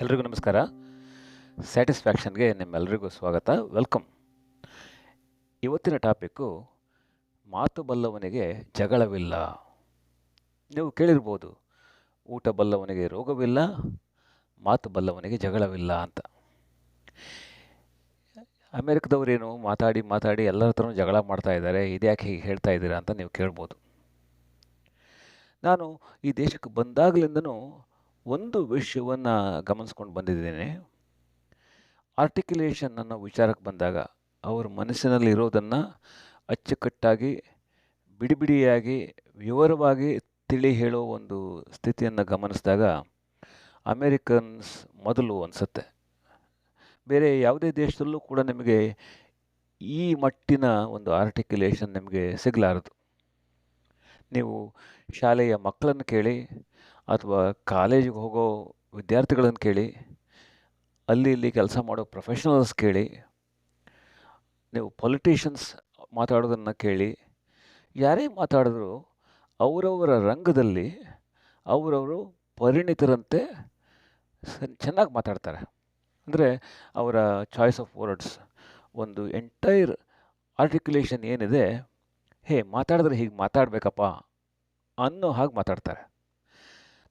ಎಲ್ರಿಗೂ ನಮಸ್ಕಾರ. ಸ್ಯಾಟಿಸ್ಫ್ಯಾಕ್ಷನ್ಗೆ ನಿಮ್ಮೆಲ್ಲರಿಗೂ ಸ್ವಾಗತ, ವೆಲ್ಕಮ್. ಇವತ್ತಿನ ಟಾಪಿಕ್ಕು ಮಾತು ಬಲ್ಲವನಿಗೆ ಜಗಳವಿಲ್ಲ. ನೀವು ಕೇಳಿರ್ಬೋದು, ಊಟ ಬಲ್ಲವನಿಗೆ ರೋಗವಿಲ್ಲ, ಮಾತು ಬಲ್ಲವನಿಗೆ ಜಗಳವಿಲ್ಲ ಅಂತ. ಅಮೆರಿಕದವರೇನು ಮಾತಾಡಿ ಮಾತಾಡಿ ಎಲ್ಲರ ಹತ್ರನೂ ಜಗಳ ಮಾಡ್ತಾ ಇದ್ದಾರೆ, ಇದ್ಯಾಕೆ ಹೀಗೆ ಹೇಳ್ತಾ ಇದ್ದೀರಾ ಅಂತ ನೀವು ಕೇಳ್ಬೋದು. ನಾನು ಈ ದೇಶಕ್ಕೆ ಬಂದಾಗಲಿಂದನೂ ಒಂದು ವಿಷಯವನ್ನು ಗಮನಿಸ್ಕೊಂಡು ಬಂದಿದ್ದೇನೆ. ಆರ್ಟಿಕ್ಯುಲೇಷನ್ ಅನ್ನೋ ವಿಚಾರಕ್ಕೆ ಬಂದಾಗ ಅವ್ರ ಮನಸ್ಸಿನಲ್ಲಿ ಇರೋದನ್ನು ಅಚ್ಚುಕಟ್ಟಾಗಿ, ಬಿಡಿಬಿಡಿಯಾಗಿ, ವಿವರವಾಗಿ ತಿಳಿ ಹೇಳೋ ಒಂದು ಸ್ಥಿತಿಯನ್ನು ಗಮನಿಸಿದಾಗ ಅಮೇರಿಕನ್ಸ್ ಮೊದಲು ಅನಿಸುತ್ತೆ. ಬೇರೆ ಯಾವುದೇ ದೇಶದಲ್ಲೂ ಕೂಡ ನಿಮಗೆ ಈ ಮಟ್ಟಿನ ಒಂದು ಆರ್ಟಿಕ್ಯುಲೇಷನ್ ನಿಮಗೆ ಸಿಗಲಾರದು. ನೀವು ಶಾಲೆಯ ಮಕ್ಕಳನ್ನು ಕೇಳಿ ಅಥವಾ ಕಾಲೇಜಿಗೆ ಹೋಗೋ ವಿದ್ಯಾರ್ಥಿಗಳನ್ನು ಕೇಳಿ, ಅಲ್ಲಿ ಇಲ್ಲಿ ಕೆಲಸ ಮಾಡೋ ಪ್ರೊಫೆಷನಲ್ಸ್ ಕೇಳಿ, ನೀವು ಪೊಲಿಟಿಷಿಯನ್ಸ್ ಮಾತಾಡೋದನ್ನು ಕೇಳಿ, ಯಾರೇ ಮಾತಾಡಿದ್ರು ಅವರವರ ರಂಗದಲ್ಲಿ ಅವರವರು ಪರಿಣಿತರಂತೆ ಚೆನ್ನಾಗಿ ಮಾತಾಡ್ತಾರೆ. ಅಂದರೆ ಅವರ ಚಾಯ್ಸ್ ಆಫ್ ವರ್ಡ್ಸ್, ಒಂದು ಎಂಟೈರ್ ಆರ್ಟಿಕ್ಯುಲೇಷನ್ ಏನಿದೆ, ಮಾತಾಡಿದ್ರೆ ಹೀಗೆ ಮಾತಾಡಬೇಕಪ್ಪ ಅನ್ನೋ ಹಾಗೆ ಮಾತಾಡ್ತಾರೆ.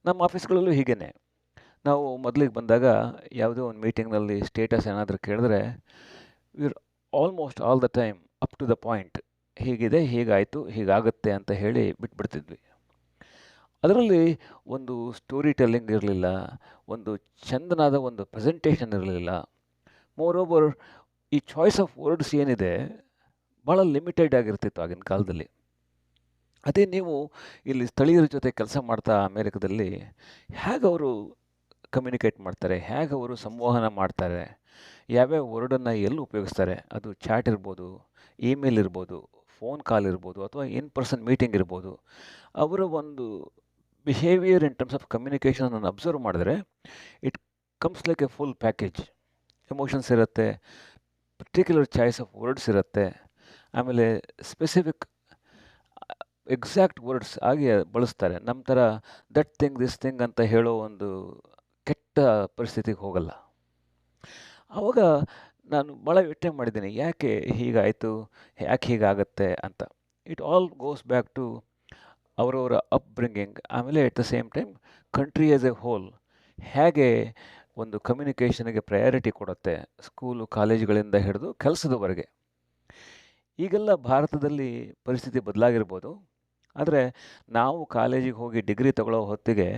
ನಮ್ಮ ಆಫೀಸ್ಗಳಲ್ಲೂ ಹೀಗೇ. ನಾವು ಮೊದಲಿಗೆ ಬಂದಾಗ ಯಾವುದೋ ಒಂದು ಮೀಟಿಂಗ್ನಲ್ಲಿ ಸ್ಟೇಟಸ್ ಏನಾದರೂ ಕೇಳಿದ್ರೆ we're almost all the time up to the point, ಹೀಗಿದೆ, ಹೀಗಾಯಿತು, ಹೀಗಾಗುತ್ತೆ ಅಂತ ಹೇಳಿ ಬಿಟ್ಬಿಡ್ತಿದ್ವಿ. ಅದರಲ್ಲಿ ಒಂದು ಸ್ಟೋರಿ ಟೆಲ್ಲಿಂಗ್ ಇರಲಿಲ್ಲ, ಒಂದು ಚೆಂದನಾದ ಒಂದು ಪ್ರೆಸೆಂಟೇಷನ್ ಇರಲಿಲ್ಲ. ಮೋರ್ ಓವರ್, ಈ ಚಾಯ್ಸ್ ಆಫ್ ವರ್ಡ್ಸ್ ಏನಿದೆ ಭಾಳ ಲಿಮಿಟೆಡ್ ಆಗಿರ್ತಿತ್ತು ಆಗಿನ ಕಾಲದಲ್ಲಿ. ಅದೇ ನೀವು ಇಲ್ಲಿ ಸ್ಥಳೀಯರ ಜೊತೆ ಕೆಲಸ ಮಾಡ್ತಾ ಅಮೇರಿಕದಲ್ಲಿ ಹೇಗೆ ಅವರು ಕಮ್ಯುನಿಕೇಟ್ ಮಾಡ್ತಾರೆ, ಹೇಗೆ ಅವರು ಸಂವಹನ ಮಾಡ್ತಾರೆ, ಯಾವ್ಯಾವ ವರ್ಡನ್ನು ಎಲ್ಲಿ ಉಪಯೋಗಿಸ್ತಾರೆ, ಅದು ಚಾಟ್ ಇರ್ಬೋದು, ಇಮೇಲ್ ಇರ್ಬೋದು, ಫೋನ್ ಕಾಲ್ ಇರ್ಬೋದು, ಅಥವಾ ಇನ್ ಪರ್ಸನ್ ಮೀಟಿಂಗ್ ಇರ್ಬೋದು, ಅವರ ಒಂದು ಬಿಹೇವಿಯರ್ ಇನ್ ಟರ್ಮ್ಸ್ ಆಫ್ ಕಮ್ಯುನಿಕೇಷನನ್ನು ಅಬ್ಸರ್ವ್ ಮಾಡಿದ್ರೆ it comes like a full package. Emotions ಇರುತ್ತೆ, ಪರ್ಟಿಕ್ಯುಲರ್ ಚಾಯ್ಸ್ ಆಫ್ ವರ್ಡ್ಸ್ ಇರುತ್ತೆ, ಆಮೇಲೆ ಸ್ಪೆಸಿಫಿಕ್ ಎಕ್ಸಾಕ್ಟ್ ವರ್ಡ್ಸ್ ಆಗಿ ಬಳಸ್ತಾರೆ. ನಮ್ಮ ಥರ ದಟ್ ಥಿಂಗ್ ದಿಸ್ ಥಿಂಗ್ ಅಂತ ಹೇಳೋ ಒಂದು ಕೆಟ್ಟ ಪರಿಸ್ಥಿತಿಗೆ ಹೋಗಲ್ಲ. ಆವಾಗ ನಾನು ಭಾಳ ಯೋಚನೆ ಮಾಡಿದ್ದೀನಿ, ಯಾಕೆ ಹೀಗಾಯಿತು, ಯಾಕೆ ಹೀಗಾಗತ್ತೆ ಅಂತ. It all goes back to ಅವರವರ ಅಪ್ಬ್ರಿಂಗಿಂಗ್, ಆಮೇಲೆ at the same time country as a whole ಹೇಗೆ ಒಂದು ಕಮ್ಯುನಿಕೇಷನ್ಗೆ ಪ್ರಯಾರಿಟಿ ಕೊಡುತ್ತೆ, ಸ್ಕೂಲು ಕಾಲೇಜುಗಳಿಂದ ಹಿಡಿದು ಕೆಲಸದವರೆಗೆ. ಈಗೆಲ್ಲ ಭಾರತದಲ್ಲಿ ಪರಿಸ್ಥಿತಿ ಬದಲಾಗಿರ್ಬೋದು, ಆದರೆ ನಾವು ಕಾಲೇಜಿಗೆ ಹೋಗಿ ಡಿಗ್ರಿ ತಗೊಳ್ಳೋ ಹೊತ್ತಿಗೆ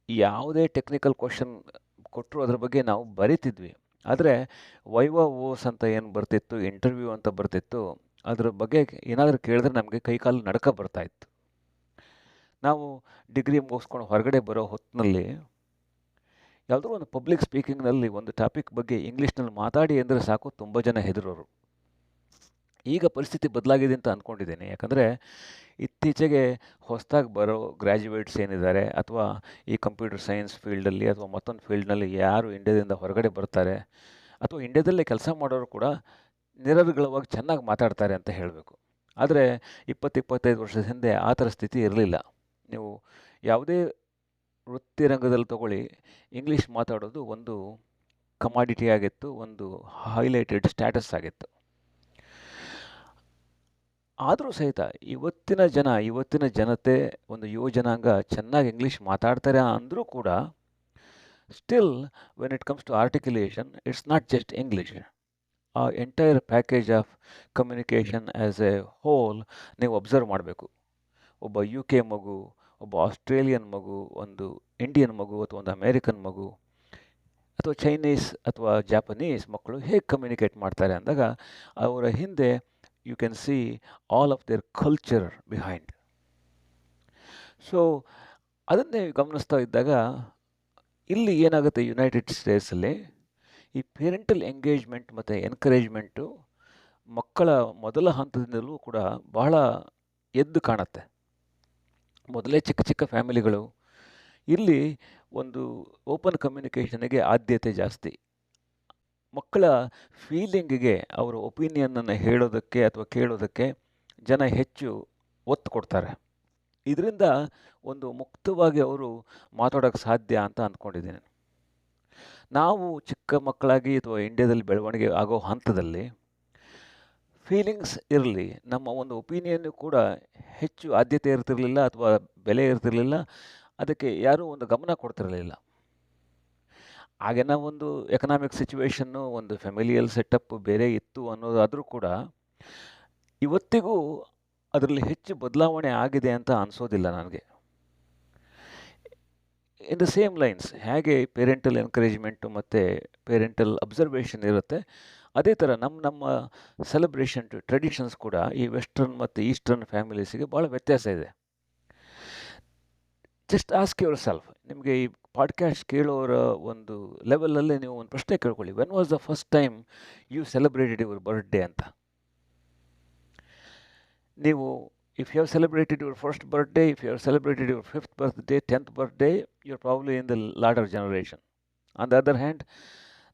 ಯಾವುದೇ ಟೆಕ್ನಿಕಲ್ ಕ್ವಶನ್ ಕೊಟ್ಟರು ಅದ್ರ ಬಗ್ಗೆ ನಾವು ಬರೀತಿದ್ವಿ. ಆದರೆ ವೈವಾ ಓಸ್ ಅಂತ ಏನು ಬರ್ತಿತ್ತು, ಇಂಟರ್ವ್ಯೂ ಅಂತ ಬರ್ತಿತ್ತು, ಅದ್ರ ಬಗ್ಗೆ ಏನಾದರೂ ಕೇಳಿದ್ರೆ ನಮಗೆ ಕೈಕಾಲು ನಡ್ಕ ಬರ್ತಾಯಿತ್ತು. ನಾವು ಡಿಗ್ರಿ ಮುಗಿಸ್ಕೊಂಡು ಹೊರಗಡೆ ಬರೋ ಹೊತ್ತಿನಲ್ಲಿ ಯಾವುದೋ ಒಂದು ಪಬ್ಲಿಕ್ ಸ್ಪೀಕಿಂಗ್ನಲ್ಲಿ ಒಂದು ಟಾಪಿಕ್ ಬಗ್ಗೆ ಇಂಗ್ಲೀಷ್ನಲ್ಲಿ ಮಾತಾಡಿ ಅಂದರೆ ಸಾಕು, ತುಂಬ ಜನ ಹೆದರೋರು. ಈಗ ಪರಿಸ್ಥಿತಿ ಬದಲಾಗಿದೆ ಅಂತ ಅಂದ್ಕೊಂಡಿದ್ದೀನಿ. ಯಾಕಂದರೆ ಇತ್ತೀಚೆಗೆ ಹೊಸದಾಗಿ ಬರೋ ಗ್ರ್ಯಾಜುಯೇಟ್ಸ್ ಏನಿದ್ದಾರೆ, ಅಥವಾ ಈ ಕಂಪ್ಯೂಟರ್ ಸೈನ್ಸ್ ಫೀಲ್ಡಲ್ಲಿ ಅಥವಾ ಮತ್ತೊಂದು ಫೀಲ್ಡ್ನಲ್ಲಿ ಯಾರು ಇಂಡಿಯಾದಿಂದ ಹೊರಗಡೆ ಬರ್ತಾರೆ, ಅಥವಾ ಇಂಡಿಯಾದಲ್ಲೇ ಕೆಲಸ ಮಾಡೋರು ಕೂಡ ನಿರರ್ಗಳವಾಗಿ ಚೆನ್ನಾಗಿ ಮಾತಾಡ್ತಾರೆ ಅಂತ ಹೇಳಬೇಕು. ಆದರೆ 20-25 ವರ್ಷದ ಹಿಂದೆ ಆ ಥರ ಸ್ಥಿತಿ ಇರಲಿಲ್ಲ. ನೀವು ಯಾವುದೇ ವೃತ್ತಿ ರಂಗದಲ್ಲಿ ತಗೊಳ್ಳಿ, ಇಂಗ್ಲೀಷ್ ಮಾತಾಡೋದು ಒಂದು ಕಮಾಡಿಟಿ ಆಗಿತ್ತು, ಒಂದು ಹೈಲೈಟೆಡ್ ಸ್ಟ್ಯಾಟಸ್ ಆಗಿತ್ತು. ಆದರೂ ಸಹಿತ ಇವತ್ತಿನ ಜನತೆ, ಒಂದು ಯುವ ಜನಾಂಗ ಚೆನ್ನಾಗಿ ಇಂಗ್ಲೀಷ್ ಮಾತಾಡ್ತಾರೆ ಅಂದರೂ ಕೂಡ still when it comes to articulation, it's not just English. ಆ entire package of communication as a whole ನೀವು ಅಬ್ಸರ್ವ್ ಮಾಡಬೇಕು. ಒಬ್ಬ UK ಮಗು, ಒಬ್ಬ ಆಸ್ಟ್ರೇಲಿಯನ್ ಮಗು, ಒಂದು ಇಂಡಿಯನ್ ಮಗು, ಅಥವಾ ಒಂದು ಅಮೇರಿಕನ್ ಮಗು, ಅಥವಾ ಚೈನೀಸ್ ಅಥವಾ ಜಾಪನೀಸ್ ಮಕ್ಕಳು ಹೇಗೆ ಕಮ್ಯುನಿಕೇಟ್ ಮಾಡ್ತಾರೆ ಅಂದಾಗ ಅವರ ಹಿಂದೆ you can see all of their culture behind. So ಅದನ್ನೇ ಗಮನಿಸ್ತಾ ಇದ್ದಾಗ ಇಲ್ಲಿ ಏನಾಗುತ್ತೆ, ಯುನೈಟೆಡ್ ಸ್ಟೇಟ್ಸಲ್ಲಿ ಈ ಪೇರೆಂಟಲ್ ಎಂಗೇಜ್ಮೆಂಟ್ ಮತ್ತು ಎನ್ಕರೇಜ್ಮೆಂಟು ಮಕ್ಕಳ ಮೊದಲ ಹಂತದಿಂದಲೂ ಕೂಡ ಬಹಳ ಎದ್ದು ಕಾಣುತ್ತೆ. ಮೊದಲೇ ಚಿಕ್ಕ ಚಿಕ್ಕ ಫ್ಯಾಮಿಲಿಗಳು, ಇಲ್ಲಿ ಒಂದು ಓಪನ್ ಕಮ್ಯುನಿಕೇಷನ್ಗೆ ಆದ್ಯತೆ ಜಾಸ್ತಿ. ಮಕ್ಕಳ ಫೀಲಿಂಗಿಗೆ, ಅವರ ಒಪಿನಿಯನನ್ನು ಹೇಳೋದಕ್ಕೆ ಅಥವಾ ಕೇಳೋದಕ್ಕೆ ಜನ ಹೆಚ್ಚು ಒತ್ತು ಕೊಡ್ತಾರೆ. ಇದರಿಂದ ಒಂದು ಮುಕ್ತವಾಗಿ ಅವರು ಮಾತಾಡೋಕ್ಕೆ ಸಾಧ್ಯ ಅಂತ ಅಂದ್ಕೊಂಡಿದ್ದೀನಿ. ನಾವು ಚಿಕ್ಕ ಮಕ್ಕಳಾಗಿ ಅಥವಾ ಇಂಡಿಯಾದಲ್ಲಿ ಬೆಳವಣಿಗೆ ಆಗೋ ಹಂತದಲ್ಲಿ ಫೀಲಿಂಗ್ಸ್ ಇರಲಿ, ನಮ್ಮ ಒಂದು ಒಪಿನಿಯನ್ನು ಕೂಡ ಹೆಚ್ಚು ಆದ್ಯತೆ ಇರ್ತಿರಲಿಲ್ಲ ಅಥವಾ ಬೆಲೆ ಇರ್ತಿರಲಿಲ್ಲ. ಅದಕ್ಕೆ ಯಾರೂ ಒಂದು ಗಮನ ಕೊಡ್ತಿರಲಿಲ್ಲ. ಆಗಿನ ಒಂದು ಎಕನಾಮಿಕ್ ಸಿಚುವೇಶನ್ನು, ಒಂದು ಫ್ಯಾಮಿಲಿಯಲ್ ಸೆಟಪ್ ಬೇರೆ ಇತ್ತು ಅನ್ನೋದಾದರೂ ಕೂಡ ಇವತ್ತಿಗೂ ಅದರಲ್ಲಿ ಹೆಚ್ಚು ಬದಲಾವಣೆ ಆಗಿದೆ ಅಂತ ಅನಿಸೋದಿಲ್ಲ ನನಗೆ. ಇನ್ ದ ಸೇಮ್ ಲೈನ್ಸ್, ಹೇಗೆ ಪೇರೆಂಟಲ್ ಎನ್ಕರೇಜ್ಮೆಂಟು ಮತ್ತು ಪೇರೆಂಟಲ್ ಅಬ್ಸರ್ವೇಷನ್ ಇರುತ್ತೆ, ಅದೇ ಥರ ನಮ್ಮ ಸೆಲೆಬ್ರೇಷನ್ ಟ್ರೆಡಿಷನ್ಸ್ ಕೂಡ ಈ ವೆಸ್ಟರ್ನ್ ಮತ್ತು ಈಸ್ಟರ್ನ್ ಫ್ಯಾಮಿಲೀಸಿಗೆ ಭಾಳ ವ್ಯತ್ಯಾಸ ಇದೆ. ಜಸ್ಟ್ ಆಸ್ಕ್ ಯುವರ್ ಸೆಲ್ಫ್, ನಿಮಗೆ ಈ ಪಾಡ್ಕ್ಯಾಸ್ಟ್ ಕೇಳೋರ ಒಂದು ಲೆವೆಲಲ್ಲಿ ನೀವು ಒಂದು ಪ್ರಶ್ನೆ ಕೇಳ್ಕೊಳ್ಳಿ, when was the first time you celebrated your birthday ಅಂತ. ನೀವು if you have celebrated your first birthday, if you have celebrated your 5th birthday, 10th birthday, you are probably in the latter generation. On the other hand,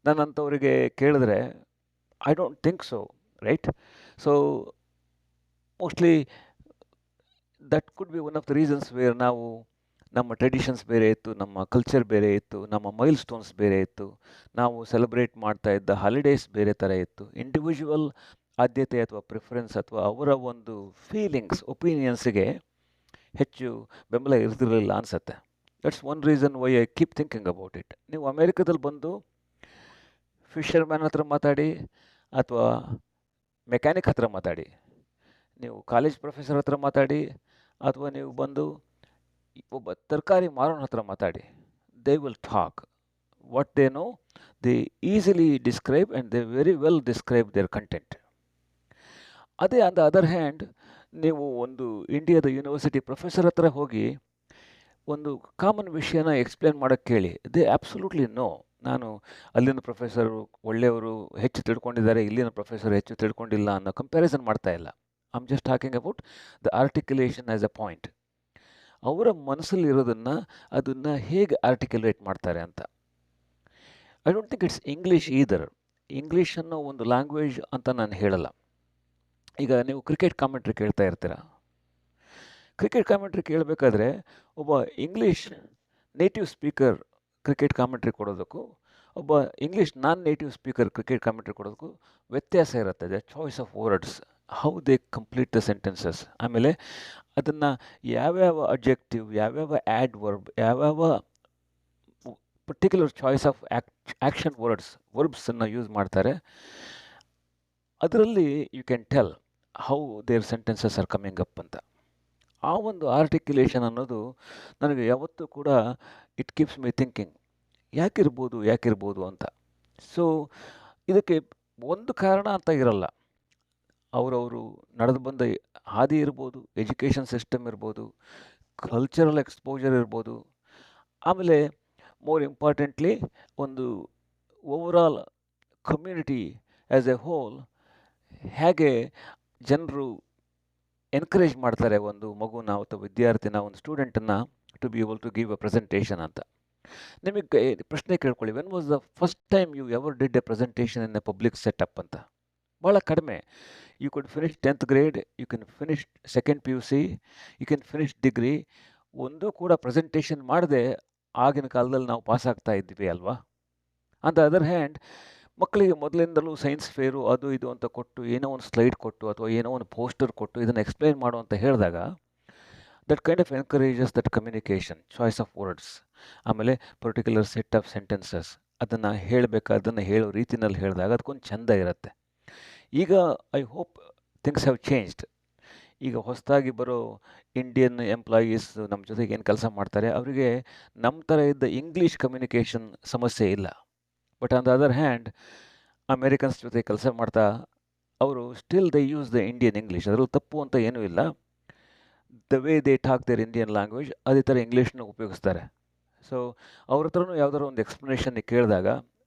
ನನ್ನಂಥವರಿಗೆ ಕೇಳಿದ್ರೆ I don't think so, right? So mostly that could be one of the reasons where ನಾವು ನಮ್ಮ traditions ಬೇರೆ ಇತ್ತು, ನಮ್ಮ culture ಬೇರೆ ಇತ್ತು, ನಮ್ಮ ಮೈಲ್ ಸ್ಟೋನ್ಸ್ ಬೇರೆ ಇತ್ತು, ನಾವು ಸೆಲೆಬ್ರೇಟ್ ಮಾಡ್ತಾ ಇದ್ದ ಹಾಲಿಡೇಸ್ ಬೇರೆ ಥರ ಇತ್ತು. ಇಂಡಿವಿಜುವಲ್ ಆದ್ಯತೆ ಅಥವಾ ಪ್ರಿಫರೆನ್ಸ್ ಅಥವಾ ಅವರ ಒಂದು ಫೀಲಿಂಗ್ಸ್, ಒಪಿನಿಯನ್ಸಿಗೆ ಹೆಚ್ಚು ಬೆಂಬಲ ಇರ್ತಿರಲಿಲ್ಲ ಅನಿಸುತ್ತೆ. That's one reason why I keep thinking about it. ನೀವು ಅಮೇರಿಕಾದಲ್ಲಿ ಬಂದು ಫಿಷರ್ಮ್ಯಾನ್ ಹತ್ರ ಮಾತಾಡಿ ಅಥವಾ ಮೆಕ್ಯಾನಿಕ್ ಹತ್ರ ಮಾತಾಡಿ, ನೀವು ಕಾಲೇಜ್ ಪ್ರೊಫೆಸರ್ ಹತ್ರ ಮಾತಾಡಿ ಅಥವಾ ನೀವು ಬಂದು ಒಬ್ಬ ತರಕಾರಿ ಮಾರೋನ ಹತ್ರ ಮಾತಾಡಿ, they will talk what they know, they easily describe and they very well describe their content. ಅದೇ ಆನ್ ದ ಅದರ್ ಹ್ಯಾಂಡ್, ನೀವು ಒಂದು ಇಂಡಿಯಾದ ಯೂನಿವರ್ಸಿಟಿ ಪ್ರೊಫೆಸರ್ ಹತ್ರ ಹೋಗಿ ಒಂದು ಕಾಮನ್ ವಿಷಯನ ಎಕ್ಸ್ಪ್ಲೇನ್ ಮಾಡೋಕ್ಕೆ ಕೇಳಿ, ದೇ ಆ್ಯಬ್ಸಲ್ಯೂಟ್ಲಿ ನೋ. ನಾನು ಅಲ್ಲಿನ ಪ್ರೊಫೆಸರು ಒಳ್ಳೆಯವರು, ಹೆಚ್ಚು ತಿಳ್ಕೊಂಡಿದ್ದಾರೆ, ಇಲ್ಲಿನ ಪ್ರೊಫೆಸರ್ ಹೆಚ್ಚು ತಿಳ್ಕೊಂಡಿಲ್ಲ ಅನ್ನೋ ಕಂಪ್ಯಾರಿಸನ್ ಮಾಡ್ತಾ ಇಲ್ಲ. I am just talking about the articulation as a point. ಅವರ ಮನಸ್ಸಲ್ಲಿರೋದನ್ನು ಅದನ್ನು ಹೇಗೆ ಆರ್ಟಿಕ್ಯುಲೇಟ್ ಮಾಡ್ತಾರೆ ಅಂತ. I don't think it's English either. English ಅನ್ನೋ ಒಂದು ಲ್ಯಾಂಗ್ವೇಜ್ ಅಂತ ನಾನು ಹೇಳಲ್ಲ. ಈಗ ನೀವು ಕ್ರಿಕೆಟ್ ಕಾಮೆಂಟ್ರಿ ಕೇಳ್ತಾ ಇರ್ತೀರ. ಕ್ರಿಕೆಟ್ ಕಾಮೆಂಟ್ರಿ ಕೇಳಬೇಕಾದ್ರೆ ಒಬ್ಬ English native speaker cricket commentary ಕೊಡೋದಕ್ಕೂ ಒಬ್ಬ English non native speaker cricket commentary ಕೊಡೋದಕ್ಕೂ ವ್ಯತ್ಯಾಸ ಇರುತ್ತೆ. The choice of words, how they complete the sentences, ಆಮೇಲೆ ಅದನ್ನು ಯಾವ್ಯಾವ ಅಬ್ಜೆಕ್ಟಿವ್, ಯಾವ್ಯಾವ ಆ್ಯಡ್ ವರ್ಬ್, ಯಾವ್ಯಾವ ಪರ್ಟಿಕ್ಯುಲರ್ ಚಾಯ್ಸ್ ಆಫ್ ಆ್ಯಕ್ಷನ್ ವರ್ಬ್ಸನ್ನು ಯೂಸ್ ಮಾಡ್ತಾರೆ. ಅದರಲ್ಲಿ you can tell how their sentences are coming up ಅಂತ. ಆ ಒಂದು ಆರ್ಟಿಕ್ಯುಲೇಷನ್ ಅನ್ನೋದು ನನಗೆ ಯಾವತ್ತೂ ಕೂಡ ಇಟ್ ಕೀಪ್ಸ್ ಮೈ ಥಿಂಕಿಂಗ್, ಯಾಕಿರ್ಬೋದು ಅಂತ. ಸೊ ಇದಕ್ಕೆ ಒಂದು ಕಾರಣ ಅಂತ ಇರಲ್ಲ. ಅವರವರು ನಡೆದು ಬಂದ ಹಾದಿ ಇರ್ಬೋದು, ಎಜುಕೇಷನ್ ಸಿಸ್ಟಮ್ ಇರ್ಬೋದು, ಕಲ್ಚರಲ್ ಎಕ್ಸ್ಪೋಜರ್ ಇರ್ಬೋದು, ಆಮೇಲೆ ಮೋರ್ ಇಂಪಾರ್ಟೆಂಟ್ಲಿ ಒಂದು overall community as a whole ಹೇಗೆ ಜನರು ಎನ್ಕರೇಜ್ ಮಾಡ್ತಾರೆ ಒಂದು ಮಗುನ ಅಥವಾ ವಿದ್ಯಾರ್ಥಿನ, ಒಂದು ಸ್ಟೂಡೆಂಟನ್ನು to be able to give a presentation ಅಂತ. ನಿಮಗೆ ಪ್ರಶ್ನೆ ಕೇಳ್ಕೊಳ್ಳಿ, when was the first time you ever did a presentation in a public setup ಅಂತ. ಭಾಳ ಕಡಿಮೆ. You could finish 10th grade, you can finish 2nd PUC, you can finish degree. ಒಂದೂ ಕೂಡ presentation ಮಾಡದೆ ಆಗಿನ ಕಾಲದಲ್ಲಿ ನಾವು ಪಾಸ್ ಆಗ್ತಾ ಇದ್ವಿ ಅಲ್ವಾ. ಆನ್ ದ ಅದರ್ ಹ್ಯಾಂಡ್, ಮಕ್ಕಳಿಗೆ ಮೊದಲಿಂದಲೂ ಸೈನ್ಸ್ ಫೇರು ಅದು ಇದು ಅಂತ ಕೊಟ್ಟು, ಏನೋ ಒಂದು ಸ್ಲೈಡ್ ಕೊಟ್ಟು ಅಥವಾ ಏನೋ ಒಂದು ಪೋಸ್ಟರ್ ಕೊಟ್ಟು ಇದನ್ನು ಎಕ್ಸ್ಪ್ಲೈನ್ ಮಾಡು ಅಂತ ಹೇಳಿದಾಗ, that kind of encourages that communication, choice of words, ಆಮೇಲೆ ಪರ್ಟಿಕ್ಯುಲರ್ ಸೆಟ್ ಆಫ್ ಸೆಂಟೆನ್ಸಸ್. ಅದನ್ನು ಅದನ್ನು ಹೇಳೋ ರೀತಿನಲ್ಲಿ ಹೇಳಿದಾಗ ಅದಕ್ಕೊಂದು ಚೆಂದ ಇರುತ್ತೆ. ಈಗ I hope things have changed. ಈಗ ಹೊಸದಾಗಿ ಬರೋ ಇಂಡಿಯನ್ ಎಂಪ್ಲಾಯೀಸ್ ನಮ್ಮ ಜೊತೆಗೆ ಏನು ಕೆಲಸ ಮಾಡ್ತಾರೆ, ಅವರಿಗೆ ನಮ್ಮ ಥರ ಇದ್ದ ಇಂಗ್ಲೀಷ್ ಕಮ್ಯುನಿಕೇಷನ್ ಸಮಸ್ಯೆ ಇಲ್ಲ. But on the other hand, Americans ಜೊತೆ ಕೆಲಸ ಮಾಡ್ತಾ ಅವರು still they use the Indian English. ಅದರಲ್ಲಿ ತಪ್ಪು ಅಂತ ಏನೂ ಇಲ್ಲ. The way they talk their Indian language, ಅದೇ ಥರ ಇಂಗ್ಲೀಷ್ನ ಉಪಯೋಗಿಸ್ತಾರೆ. ಸೊ ಅವ್ರ ಹತ್ರನೂ ಯಾವುದಾದ್ರು ಒಂದು ಎಕ್ಸ್ಪ್ಲನೇಷನ್ ಕೇಳಿದಾಗ,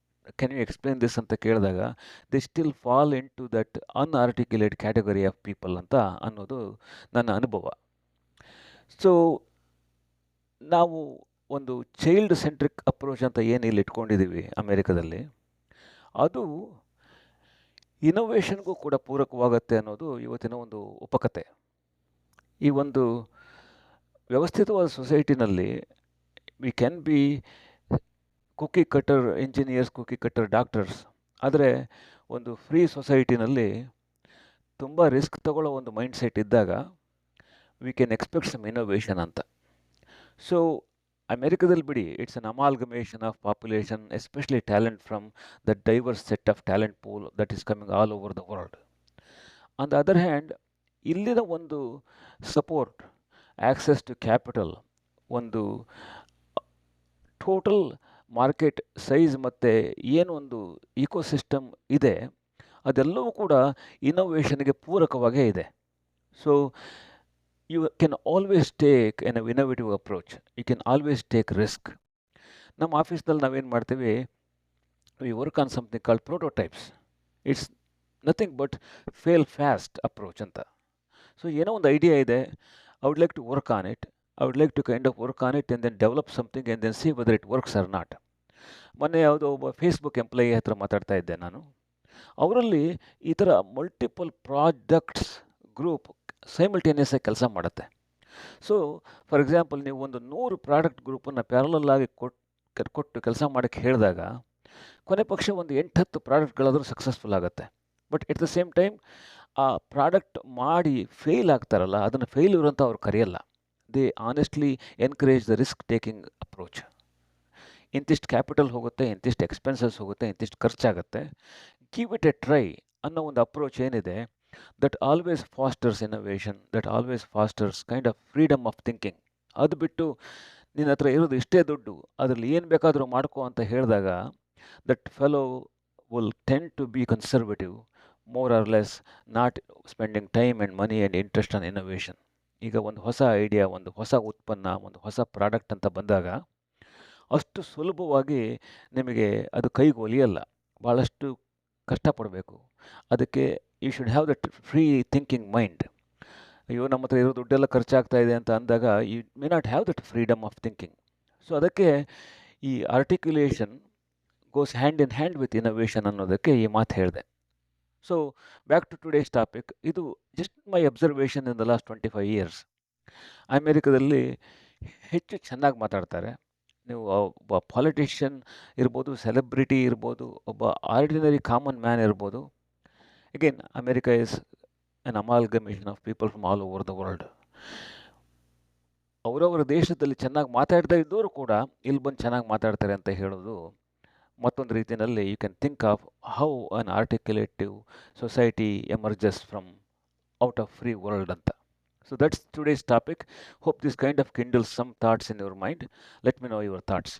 ಕ್ಯಾನ್ ಯು ಎಕ್ಸ್ಪ್ಲೇನ್ ದಿಸ್ ಅಂತ ಕೇಳಿದಾಗ, they still fall into that unarticulate category of people ಅಂತ ಅನ್ನೋದು ನನ್ನ ಅನುಭವ. ಸೊ ನಾವು ಒಂದು ಚೈಲ್ಡ್ ಸೆಂಟ್ರಿಕ್ ಅಪ್ರೋಚ್ ಅಂತ ಏನು ಇಲ್ಲಿ ಇಟ್ಕೊಂಡಿದ್ದೀವಿ ಅಮೇರಿಕಾದಲ್ಲಿ, ಅದು ಇನೋವೇಷನ್ಗೂ ಕೂಡ ಪೂರಕವಾಗುತ್ತೆ ಅನ್ನೋದು ಇವತ್ತಿನ ಒಂದು ಉಪಕಥೆ. ಈ ಒಂದು ವ್ಯವಸ್ಥಿತವಾದ ಸೊಸೈಟಿನಲ್ಲಿ we can be cookie cutter engineers, cookie cutter doctors. ಆದರೆ ಒಂದು ಫ್ರೀ ಸೊಸೈಟಿನಲ್ಲಿ ತುಂಬ ರಿಸ್ಕ್ ತಗೊಳ್ಳೋ ಒಂದು ಮೈಂಡ್ಸೆಟ್ ಇದ್ದಾಗ we can expect some innovation ಅಂತ. ಸೊ ಅಮೆರಿಕದಲ್ಲಿ ಬಿಡಿ, it's an amalgamation of population, especially talent from the diverse set of talent pool that is coming all over the world. On the other hand, ಇಲ್ಲಿನ ಒಂದು support, access to capital, ಒಂದು total market size ಮತ್ತು ಏನು ಒಂದು ecosystem ಇದೆ, ಅದೆಲ್ಲವೂ ಕೂಡ ಇನೋವೇಷನ್ಗೆ ಪೂರಕವಾಗೇ ಇದೆ. So you can always take an innovative approach. You can always take risk. ನಮ್ಮ ಆಫೀಸ್ನಲ್ಲಿ ನಾವೇನು ಮಾಡ್ತೀವಿ, we work on something called prototypes. It's nothing but fail fast approach ಅಂತ. ಸೊ ಏನೋ ಒಂದು ಐಡಿಯಾ ಇದೆ, I would like to work on it, I would like to kind of work on it and then develop something and then see whether it works or not. ಮೊನ್ನೆ ಯಾವುದೋ ಒಬ್ಬ Facebook employee ಹತ್ರ ಮಾತಾಡ್ತಾ ಇದ್ದೆ ನಾನು. ಅವರಲ್ಲಿ ಈ ಥರ ಮಲ್ಟಿಪಲ್ ಪ್ರಾಜೆಕ್ಟ್ಸ್ ಗ್ರೂಪ್ ಸೈಮಲ್ಟೇನಿಯಸ್ ಆಗಿ ಕೆಲಸ ಮಾಡುತ್ತೆ. ಸೊ ಫಾರ್ ಎಕ್ಸಾಂಪಲ್, ನೀವು ಒಂದು 100 ಪ್ರಾಡಕ್ಟ್ ಗ್ರೂಪನ್ನು ಪ್ಯಾರಲಲ್ ಆಗಿ ಕೊಟ್ಟು ಕೆಲಸ ಮಾಡೋಕ್ಕೆ ಹೇಳಿದಾಗ ಕೊನೆ ಪಕ್ಷ ಒಂದು 8-10 ಪ್ರಾಡಕ್ಟ್ಗಳಾದರೂ ಸಕ್ಸಸ್ಫುಲ್ ಆಗುತ್ತೆ. But at the same time ಆ ಪ್ರಾಡಕ್ಟ್ ಮಾಡಿ ಫೇಲ್ ಆಗ್ತಾರಲ್ಲ, ಅದನ್ನು ಫೇಲ್ಯೂರ್ ಅಂತ ಅವ್ರು ಕರೆಯಲ್ಲ. They honestly encourage the risk taking approach. ಇಂತಿಷ್ಟು ಕ್ಯಾಪಿಟಲ್ ಹೋಗುತ್ತೆ, ಇಂತಿಷ್ಟು ಎಕ್ಸ್ಪೆನ್ಸಸ್ ಹೋಗುತ್ತೆ, ಇಂತಿಷ್ಟು ಖರ್ಚಾಗುತ್ತೆ, ಗಿವ್ ಇಟ್ ಎ ಟ್ರೈ ಅನ್ನೋ ಒಂದು ಅಪ್ರೋಚ್ ಏನಿದೆ, that always fosters innovation, that always fosters kind of freedom of thinking. ಅದು ಬಿಟ್ಟು ನಿನ್ನ ಹತ್ರ ಇರೋದು ಇಷ್ಟೇ ದುಡ್ಡು, ಅದರಲ್ಲಿ ಏನು ಬೇಕಾದರೂ ಮಾಡ್ಕೋ ಅಂತ ಹೇಳಿದಾಗ that fellow will tend to be conservative, more or less not spending time and money and interest on innovation. ಈಗ ಒಂದು ಹೊಸ ಐಡಿಯಾ, ಒಂದು ಹೊಸ ಉತ್ಪನ್ನ, ಒಂದು ಹೊಸ ಪ್ರಾಡಕ್ಟ್ ಅಂತ ಬಂದಾಗ ಅಷ್ಟು ಸುಲಭವಾಗಿ ನಿಮಗೆ ಅದು ಕೈಗೆ ಒಲಿಯಲ್ಲ, ಭಾಳಷ್ಟು ಕಷ್ಟಪಡಬೇಕು. ಅದಕ್ಕೆ you should have that free thinking mind. ಅಯ್ಯೋ, ನಮ್ಮ ಹತ್ರ ಇರೋ ದುಡ್ಡೆಲ್ಲ ಖರ್ಚಾಗ್ತಾ ಇದೆ ಅಂತ ಅಂದಾಗ you may not have that freedom of thinking. So ಅದಕ್ಕೆ ಈ articulation goes hand in hand with innovation ಅನ್ನೋದಕ್ಕೆ ಈ ಮಾತು ಹೇಳಿದೆ. So back to today's topic. ಇದು just my observation in the last 25 years. ಅಮೇರಿಕದಲ್ಲಿ ಹೆಚ್ಚು ಚೆನ್ನಾಗಿ ಮಾತಾಡ್ತಾರೆ. ನೀವು ಒಬ್ಬ ಪಾಲಿಟಿಷಿಯನ್ ಇರ್ಬೋದು, ಸೆಲೆಬ್ರಿಟಿ ಇರ್ಬೋದು, ಒಬ್ಬ ಆರ್ಡಿನರಿ ಕಾಮನ್ ಮ್ಯಾನ್ ಇರ್ಬೋದು. Again, America is an amalgamation of people from all over the world. ಅವರವರ ದೇಶದಲ್ಲಿ ಚೆನ್ನಾಗಿ ಮಾತಾಡ್ತಾ ಇದ್ದವರು ಕೂಡ ಇಲ್ಲಿ ಬಂದು ಚೆನ್ನಾಗಿ ಮಾತಾಡ್ತಾರೆ ಅಂತ ಹೇಳೋದು ಮತ್ತೊಂದು ರೀತಿಯಲ್ಲಿ you can think of how unarticulative society emerges from out of free world ಅಂತ. So that's today's topic. Hope this kind of kindles some thoughts in your mind. Let me know your thoughts.